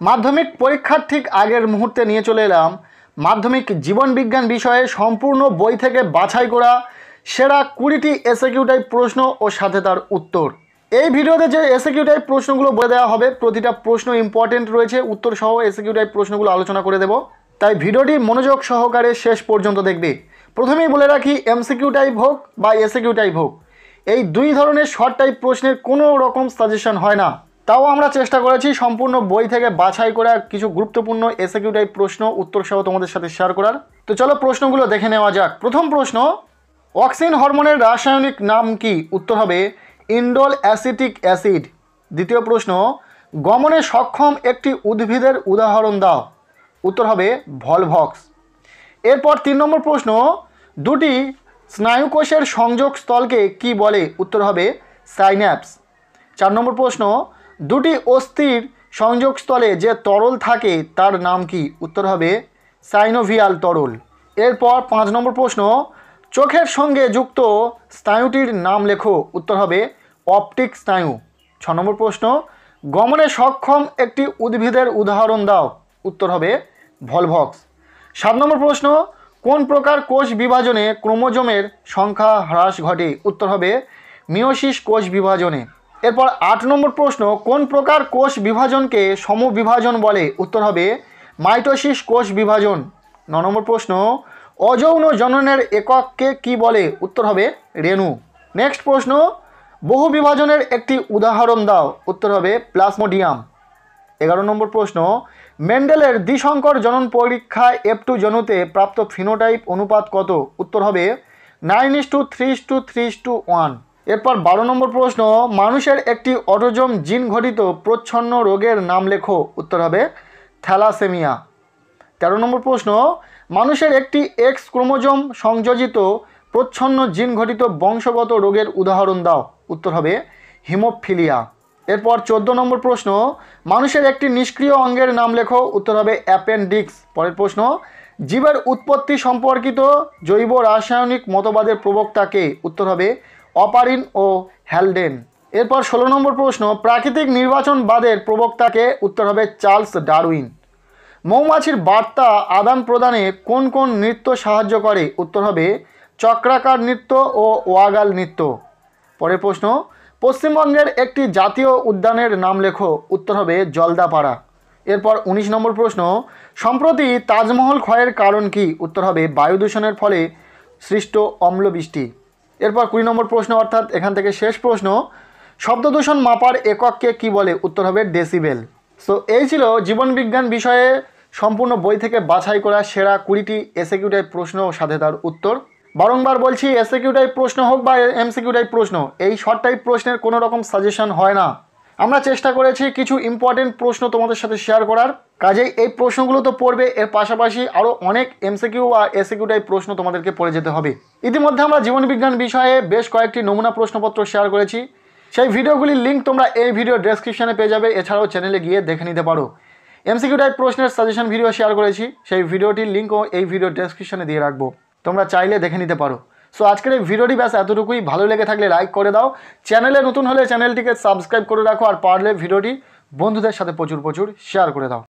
মাধ্যমিক পরীক্ষার ঠিক আগের মুহূর্তে নিয়ে চলে এলাম মাধ্যমিক জীবন বিজ্ঞান বিষয়ে সম্পূর্ণ বই থেকে বাছাই করা সেরা 20টি এসএকিউ টাইপ প্রশ্ন ও সাথে তার উত্তর। এই ভিডিওতে যে এসএকিউ টাইপ প্রশ্নগুলো বলে দেওয়া হবে প্রতিটা প্রশ্ন ইম্পর্টেন্ট রয়েছে, উত্তর সহ এসএকিউ টাইপ প্রশ্নগুলো আলোচনা করে দেব, তাই ভিডিওটি মনোযোগ সহকারে শেষ পর্যন্ত দেখবে। প্রথমেই বলে রাখি, এমসিকিউ টাইপ হোক বা এসএকিউ টাইপ হোক, এই দুই ধরনের শর্ট টাইপ প্রশ্নের কোনো রকম সাজেশন হয় না। তাও আমরা চেষ্টা করেছি সম্পূর্ণ বই থেকে বাছাই করা কিছু গুরুত্বপূর্ণ এসএকিউ টাইপ প্রশ্ন উত্তর সহ তোমাদের সাথে শেয়ার করার। তো চলো প্রশ্নগুলো দেখে নেওয়া যাক। প্রথম প্রশ্ন, অক্সিন হরমোনের রাসায়নিক নাম কি? উত্তর হবে ইন্ডোল অ্যাসিটিক অ্যাসিড। দ্বিতীয় প্রশ্ন, গমনে সক্ষম একটি উদ্ভিদের উদাহরণ দাও। উত্তর হবে ভলভক্স। এরপর 3 নম্বর প্রশ্ন, দুটি স্নায়ুকোষের সংযোগ স্থলকে কি বলে? উত্তর হবে সাইন্যাপস। 4 নম্বর প্রশ্ন, দুটি অস্থির সংযোগস্থলে যে তরল থাকে তার নাম কি? উত্তর হবে সাইনোভিয়াল তরল। এরপর 5 নম্বর প্রশ্ন, চোখের সঙ্গে যুক্ত স্নায়ুটির নাম লেখো। উত্তর হবে অপটিক স্নায়ু। 6 নম্বর প্রশ্ন, গমনে সক্ষম একটি উদ্ভিদের উদাহরণ দাও। উত্তর হবে ভলভক্স। 7 নম্বর প্রশ্ন, কোন প্রকার কোষ বিভাজনে ক্রোমোজোমের সংখ্যা হ্রাস ঘটে? উত্তর হবে মিওসিস কোষ বিভাজনে। এরপর 8 নম্বর প্রশ্ন, কোন প্রকার কোষ বিভাজনকে সমবিভাজন বলে? উত্তর হবে মাইটোসিস কোষ বিভাজন। 9 নম্বর প্রশ্ন, অযৌন জননের একককে কি বলে? উত্তর হবে রেণু। নেক্সট প্রশ্ন, বহু বিভাজনের একটি উদাহরণ দাও। উত্তর হবে প্লাজমোডিয়াম। 11 নম্বর প্রশ্ন, মেন্ডেলের দ্বিসংকর জনন পরীক্ষায় F2 জনুতে প্রাপ্ত ফিনোটাইপ অনুপাত কত? উত্তর হবে 9:3:3:1। এরপর 12 নম্বর প্রশ্ন, মানুষের একটি অটোজোম জিন ঘটিত প্রচ্ছন্ন রোগের নাম লেখো। উত্তর হবে থ্যালাসেমিয়া। 13 নম্বর প্রশ্ন, মানুষের একটি এক্স ক্রোমোজোম সংযোজিত প্রচ্ছন্ন জিন ঘটিত বংশগত রোগের উদাহরণ দাও। উত্তর হবে হিমোফিলিয়া। এরপর 14 নম্বর প্রশ্ন, মানুষের একটি নিষ্ক্রিয় অঙ্গের নাম লেখো। উত্তর হবে অ্যাপেন্ডিক্স। পরের প্রশ্ন, জীবের উৎপত্তি সম্পর্কিত জৈব রাসায়নিক মতবাদের প্রবক্তা কে? উত্তর হবে অপারিন ও হ্যালডেন। এরপর 16 নম্বর প্রশ্ন, প্রাকৃতিক নির্বাচনবাদের প্রবক্তাকে? উত্তর হবে চার্লস ডারউইন। মৌমাছির বার্তা আদান প্রদানে কোন কোন নৃত্য সাহায্য করে? উত্তর হবে চক্রাকার নৃত্য ও ওয়াগাল নৃত্য। পরের প্রশ্ন, পশ্চিমবঙ্গের একটি জাতীয় উদ্যানের নাম লেখো। উত্তর হবে জলদাপাড়া। এরপর 19 নম্বর প্রশ্ন, সম্প্রতি তাজমহল ক্ষয়ের কারণ কি? উত্তর হবে বায়ু দূষণের ফলে সৃষ্ট অম্লবৃষ্টি। এরপর 20 নম্বর প্রশ্ন, অর্থাৎ এখান থেকে শেষ প্রশ্ন, শব্দদূষণ মাপার একককে কি বলে? উত্তর হবে ডেসিবেল। সো এই ছিল জীবন বিজ্ঞান বিষয়ে সম্পূর্ণ বই থেকে বাছাই করা সেরা 20টি এসএকিউ টাইপ প্রশ্ন ও সাথে তার উত্তর। বারংবার বলছি, এসএকিউ টাইপ প্রশ্ন হোক বা এমসিকিউ টাইপ প্রশ্ন, এই শর্ট টাইপ প্রশ্নের কোনো রকম সাজেশন হয় না। আমরা চেষ্টা করেছি কিছু ইম্পর্টেন্ট প্রশ্ন তোমাদের সাথে শেয়ার করার, কাজেই এই প্রশ্নগুলো তো পড়বে, এর পাশাপাশি আরও অনেক এমসিকিউ বা এসএকিউ টাইপ প্রশ্ন তোমাদেরকে পড়ে যেতে হবে। ইতিমধ্যে আমরা জীবন বিজ্ঞান বিষয়ে বেশ কয়েকটি নমুনা প্রশ্নপত্র শেয়ার করেছি, সেই ভিডিওগুলির লিঙ্ক তোমরা এই ভিডিও ডেসক্রিপশনে পেয়ে যাবে। এছাড়াও চ্যানেলে গিয়ে দেখে নিতে পারো। এমসিকিউ টাইপ প্রশ্নের সাজেশন ভিডিও শেয়ার করেছি, সেই ভিডিওটির লিঙ্কও এই ভিডিও ডেসক্রিপশনে দিয়ে রাখবো, তোমরা চাইলে দেখে নিতে পারো। সো আজকের এই ভিডিওটি ব্যাস এতটুকুই। ভালো লেগে থাকলে লাইক করে দাও, চ্যানেলে নতুন হলে চ্যানেলটিকে সাবস্ক্রাইব করে রাখো, আর পারলে ভিডিওটি বন্ধুদের সাথে প্রচুর শেয়ার করে দাও।